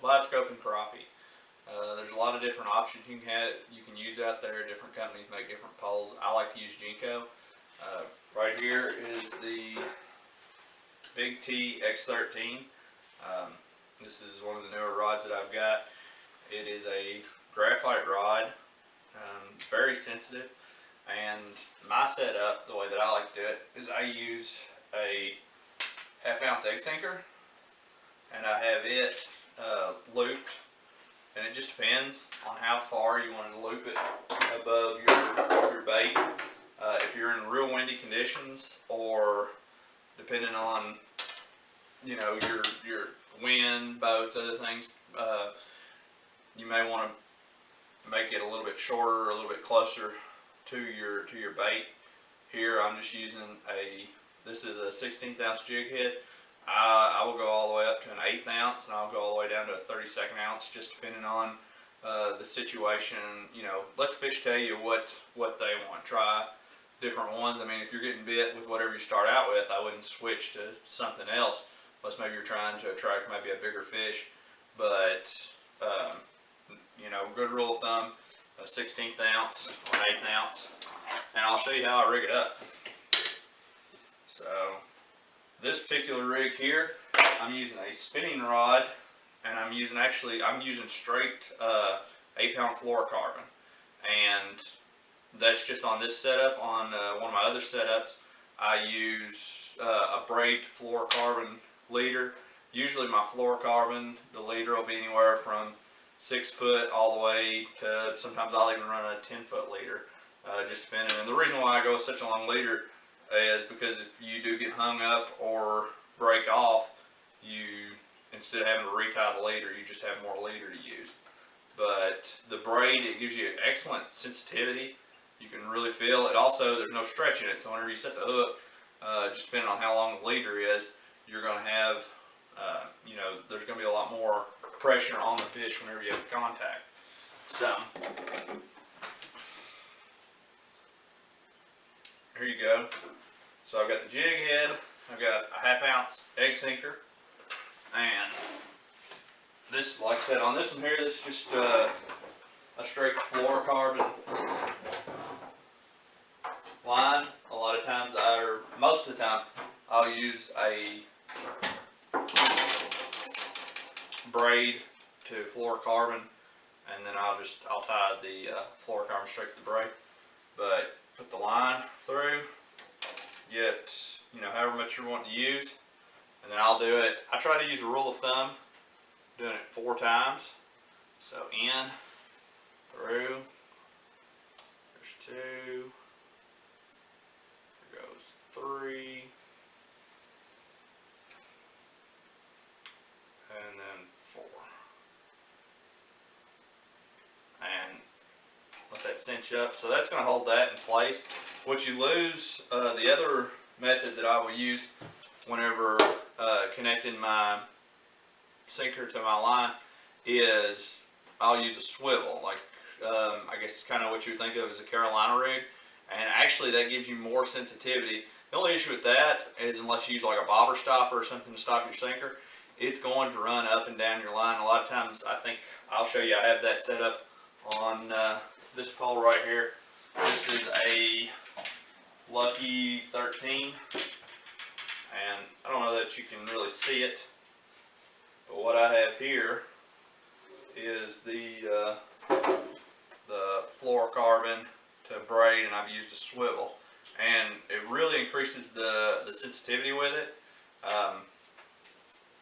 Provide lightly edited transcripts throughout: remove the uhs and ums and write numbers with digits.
LiveScope and Crappie. There's a lot of different options you can use out there. Different companies make different poles. I like to use Jenko. Right here is the Big T X13. This is one of the newer rods that I've got. It is a graphite rod, very sensitive. And my setup, the way that I like to do it, is I use a 1/2 ounce egg sinker, and I have it looped, and it just depends on how far you want to loop it above your bait. If you're in real windy conditions, or depending on your wind, boats, other things, you may want to make it a little bit shorter, a little bit closer to your bait. Here I'm just using this is a 1/16 ounce jig head. I will go all the way up to an 1/8 ounce, and I'll go all the way down to a 32nd ounce, just depending on the situation. Let the fish tell you what they want. Try different ones. I mean, if you're getting bit with whatever you start out with, I wouldn't switch to something else, unless maybe you're trying to attract maybe a bigger fish. But good rule of thumb, a 1/16 ounce or an 1/8 ounce, and I'll show you how I rig it up. So this particular rig here, I'm using a spinning rod, and I'm using straight 8-pound fluorocarbon, and that's just on this setup. On one of my other setups, I use a braid fluorocarbon leader. Usually my fluorocarbon, the leader will be anywhere from 6 foot all the way to, sometimes I'll even run a 10-foot leader, just depending. And the reason why I go with such a long leader is because if you do get hung up or break off, instead of having to retie the leader, you just have more leader to use. But the braid, it gives you excellent sensitivity. You can really feel it. Also, there's no stretch in it, so whenever you set the hook, just depending on how long the leader is, you're going to have, there's going to be a lot more pressure on the fish whenever you have contact. So, here you go. So I've got the jig head, I've got a 1/2 ounce egg sinker, and this, like I said, on this one here, this is just a straight fluorocarbon line. A lot of times, or most of the time, I'll use a braid to fluorocarbon, and then I'll tie the fluorocarbon straight to the braid. But put the line through, get however much you're wanting to use, and then I'll do it. I try to use a rule of thumb, doing it 4 times. So in, through, there's 2, there goes 3, and then 4. And let that cinch up. So that's going to hold that in place. What you lose, the other method that I will use whenever connecting my sinker to my line, is I'll use a swivel. Like I guess it's kind of what you would think of as a Carolina rig, and actually that gives you more sensitivity. The only issue with that is, unless you use like a bobber stopper or something to stop your sinker, it's going to run up and down your line. A lot of times, I think I'll show you, I have that set up on this pole right here. This is a Lucky 13, and I don't know that you can really see it, but what I have here is the fluorocarbon to braid, and I've used a swivel, and it really increases the sensitivity with it.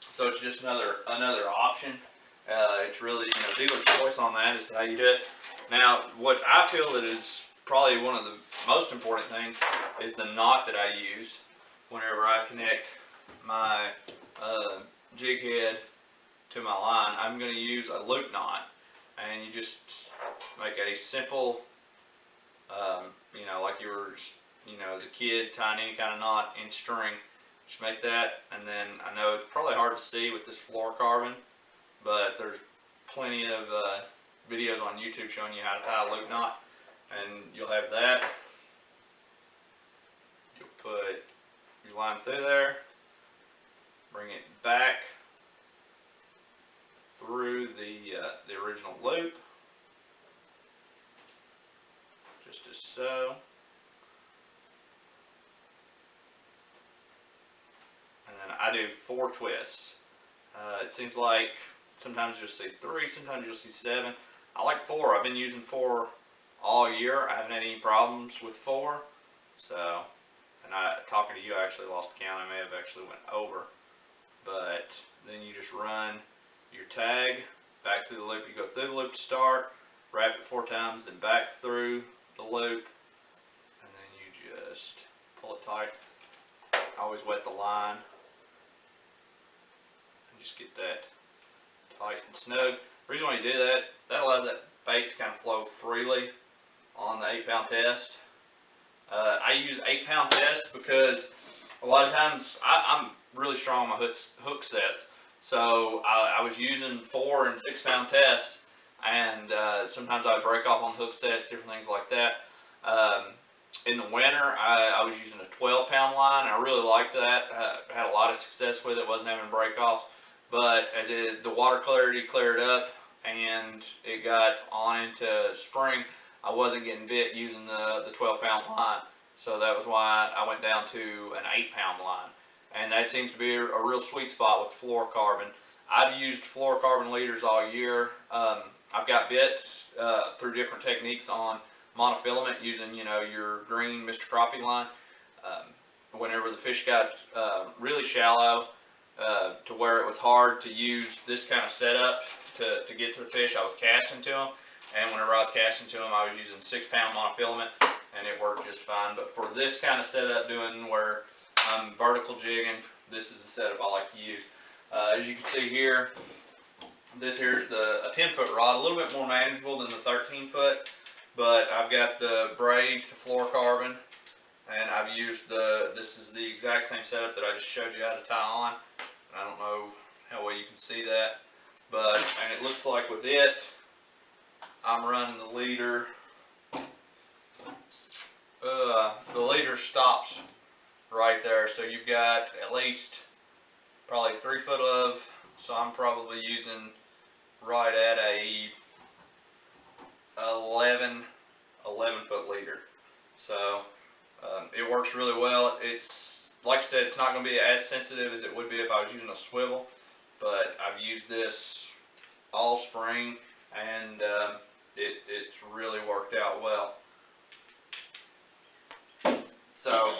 So it's just another option. It's really dealer's choice on that as to how you do it. Now, what I feel that is probably one of the most important things is the knot that I use whenever I connect my jig head to my line. I'm going to use a loop knot, and you just make a simple, like you were, as a kid tying any kind of knot in string. Just make that, and then I know it's probably hard to see with this fluorocarbon, but there's plenty of videos on YouTube showing you how to tie a loop knot, and you'll have that. You'll put your line through there, bring it back through the original loop, just as so. And then I do 4 twists. It seems like sometimes you'll see 3, sometimes you'll see 7. I like 4. I've been using 4 all year. I haven't had any problems with 4. So, and talking to you, I actually lost count. I may have actually went over. But then you just run your tag back through the loop. You go through the loop to start, wrap it 4 times, then back through the loop, and then you just pull it tight. I always wet the line and just get that tight and snug. The reason why you do that, that allows that bait to kind of flow freely on the 8-pound test. I use 8-pound test because a lot of times I'm really strong on my hook sets. So I was using 4 and 6-pound tests, and sometimes I would break off on hook sets, different things like that. In the winter, I was using a 12-pound line. I really liked that. Had a lot of success with it. Wasn't having break-offs. But as the water clarity cleared up and it got on into spring, I wasn't getting bit using the 12-pound line. So that was why I went down to an 8-pound line. And that seems to be a real sweet spot with fluorocarbon. I've used fluorocarbon leaders all year. I've got bit through different techniques on monofilament using, your green Mr. Crappie line. Whenever the fish got really shallow to where it was hard to use this kind of setup to get to the fish, I was casting to them. And whenever I was casting to them, I was using 6-pound monofilament, and it worked just fine. But for this kind of setup, doing where I'm vertical jigging, this is the setup I like to use. As you can see here, this here's a 10-foot rod, a little bit more manageable than the 13-foot, but I've got the braid to fluorocarbon, and I've used this is the exact same setup that I just showed you how to tie on. I don't know how well you can see that, and it looks like with it, I'm running the leader. The leader stops right there, so you've got at least probably 3 foot of, so I'm probably using right at a 11 foot leader. So it works really well. It's like I said, it's not going to be as sensitive as it would be if I was using a swivel, but I've used this all spring, and it's really worked out well. So,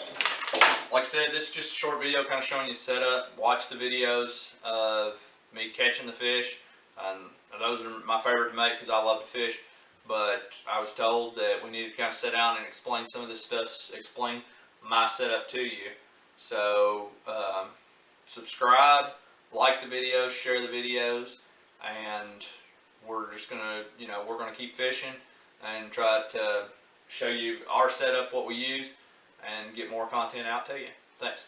like I said, this is just a short video kind of showing you setup. Watch the videos of me catching the fish. Those are my favorite to make because I love to fish. But I was told that we needed to kind of sit down and explain some of this stuff, explain my setup to you. So, subscribe, like the videos, share the videos, and we're just gonna, we're gonna keep fishing and try to show you our setup, what we use, and get more content out to you. Thanks.